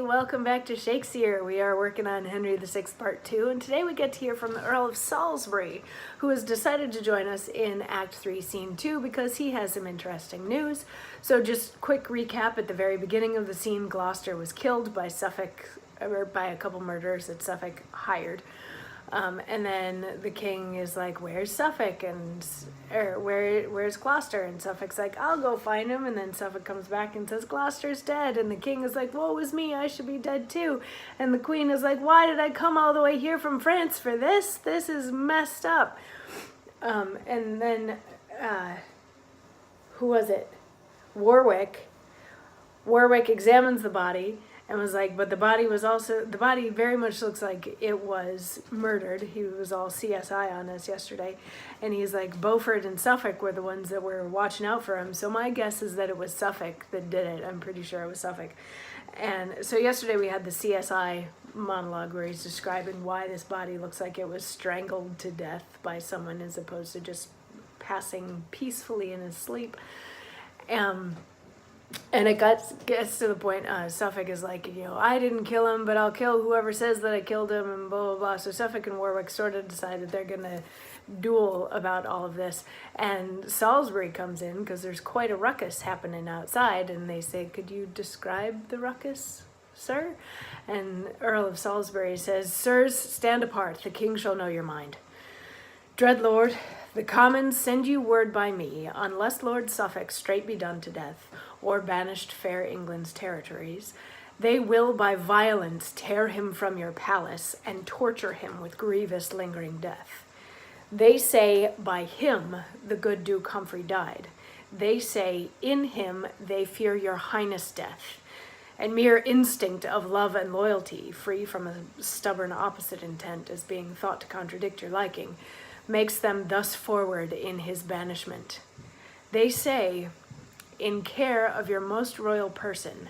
welcome back to Shakesyear. We are working on Henry VI Part 2, and today we get to hear from the Earl of Salisbury, who has decided to join us in Act 3, Scene 2, because he has some interesting news. So just quick recap, at the very beginning of the scene, Gloucester was killed by by a couple murderers that Suffolk hired. And then the king is like, where's Suffolk? Where's Gloucester? And Suffolk's like, I'll go find him. And then Suffolk comes back and says, Gloucester's dead. And the king is like, woe is me, I should be dead too. And the queen is like, why did I come all the way here from France for this? This is messed up. And then, who was it? Warwick examines the body and was like, but the body very much looks like it was murdered. He was all CSI on us yesterday. And he's like, Beaufort and Suffolk were the ones that were watching out for him. So my guess is that it was Suffolk that did it. I'm pretty sure it was Suffolk. And so yesterday we had the CSI monologue where he's describing why this body looks like it was strangled to death by someone as opposed to just passing peacefully in his sleep. And it gets to the point, Suffolk is like, I didn't kill him, but I'll kill whoever says that I killed him, and blah, blah, blah. So Suffolk and Warwick sort of decided they're going to duel about all of this. And Salisbury comes in, because there's quite a ruckus happening outside, and they say, could you describe the ruckus, sir? And Earl of Salisbury says, sirs, stand apart, the king shall know your mind. Dread lord, the commons send you word by me, unless Lord Suffolk straight be done to death, or banished fair England's territories, they will by violence tear him from your palace and torture him with grievous lingering death. They say by him the good Duke Humphrey died. They say in him they fear your highness' death. And mere instinct of love and loyalty, free from a stubborn opposite intent as being thought to contradict your liking, makes them thus forward in his banishment. They say, in care of your most royal person,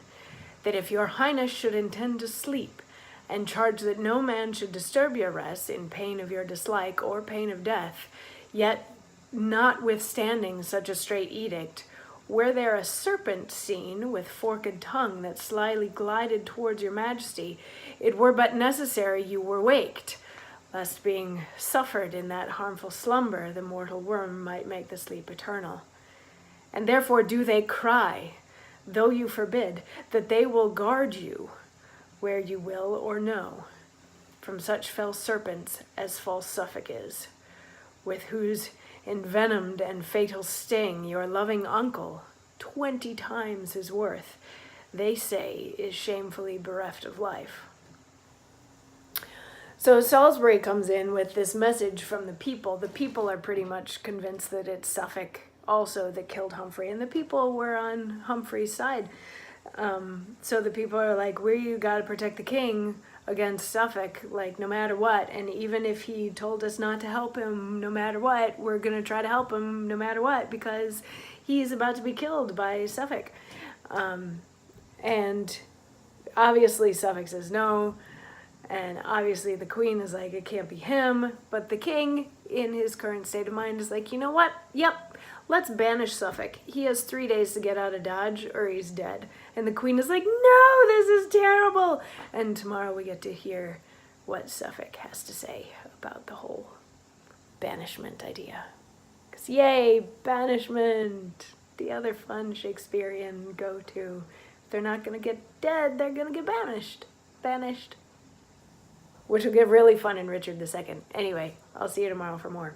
that if your highness should intend to sleep, and charge that no man should disturb your rest in pain of your dislike or pain of death, yet notwithstanding such a strait edict, were there a serpent seen with forked tongue that slyly glided towards your majesty, it were but necessary you were waked, lest being suffered in that harmful slumber, the mortal worm might make the sleep eternal. And therefore do they cry, though you forbid, that they will guard you, where you will or no, from such fell serpents as false Suffolk is, with whose envenomed and fatal sting your loving uncle, 20 times his worth, they say is shamefully bereft of life. So Salisbury comes in with this message from the people. The people are pretty much convinced that it's Suffolk also that killed Humphrey, and the people were on Humphrey's side. So the people are like, we gotta protect the king against Suffolk, like no matter what, and even if he told us not to help him no matter what, we're gonna try to help him no matter what, because he's about to be killed by Suffolk. And obviously Suffolk says no, and obviously the queen is like, it can't be him, but the king, in his current state of mind, is like, you know what, yep, let's banish Suffolk. He has 3 days to get out of Dodge or he's dead. And the queen is like, no, this is terrible. And tomorrow we get to hear what Suffolk has to say about the whole banishment idea. Because yay, banishment, the other fun Shakespearean go-to. If they're not going to get dead, they're going to get banished. Banished. Which will get really fun in Richard II. Anyway, I'll see you tomorrow for more.